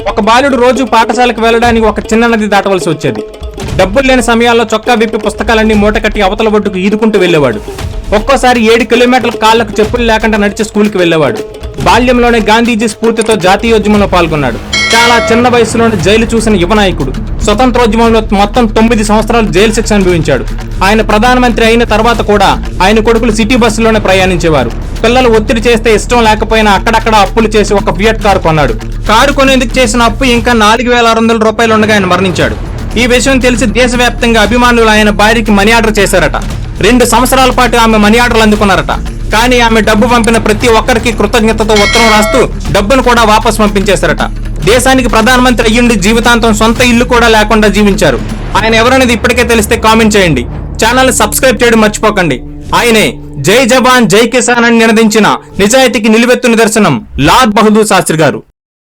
ఒక బాలుడు రోజు పాఠశాలకు వెళ్లడానికి ఒక చిన్న నది దాటవలసి వచ్చేది. డబ్బులు లేని సమయాల్లో చొక్కా విప్పి పుస్తకాలన్నీ మూటకట్టి అవతల ఒడ్డుకు ఈదుకుంటూ వెళ్లేవాడు. ఒక్కోసారి 7 కిలోమీటర్ల కాళ్లకు చెప్పులు లేకుండా నడిచి స్కూల్కి వెళ్లేవాడు. బాల్యంలోనే గాంధీజీ స్ఫూర్తితో జాతీయోద్యమంలో పాల్గొన్నాడు. చాలా చిన్న వయసులోనే జైలు చూసిన యువ నాయకుడు. స్వతంత్రోద్యమంలో మొత్తం 9 సంవత్సరాలు జైలు శిక్ష అనుభవించాడు. ఆయన ప్రధానమంత్రి అయిన తర్వాత కూడా ఆయన కొడుకులు సిటీ బస్సులోనే ప్రయాణించేవారు. పిల్లలు ఒత్తిడి చేస్తే ఇష్టం లేకపోయినా అక్కడక్కడ అప్పులు చేసి ఒక ఫియట్ కారు కొన్నాడు. కారు కొనేందుకు చేసిన అప్పు ఇంకా 4,600 రూపాయలు ఉండగా ఆయన మరణించాడు. ఈ విషయం తెలిసి దేశవ్యాప్తంగా అభిమానులు ఆయన భార్యకి మనీ ఆర్డర్ చేశారట. 2 సంవత్సరాల పాటు ఆమె మనీ ఆర్డర్లు అందుకున్నారట. కానీ ఆమె డబ్బు పంపిన ప్రతి ఒక్కరికి కృతజ్ఞతతో ఉత్తరం రాస్తూ డబ్బును కూడా వాపస్ పంపించేశారట. దేశానికి ప్రధానమంత్రి అయ్యుండి జీవితాంతం సొంత ఇల్లు కూడా లేకుండా జీవించారు. ఆయన ఎవరనేది ఇప్పటికే తెలిస్తే కామెంట్ చేయండి. ఛానల్ సబ్స్క్రైబ్ చేయడం మర్చిపోకండి. ఆయనే జై జవాన్ జై కిసాన్ అని నినదించిన నిజాయితీకి నిలువెత్తు నిదర్శనం లాల్ బహదూర్ శాస్త్రి గారు.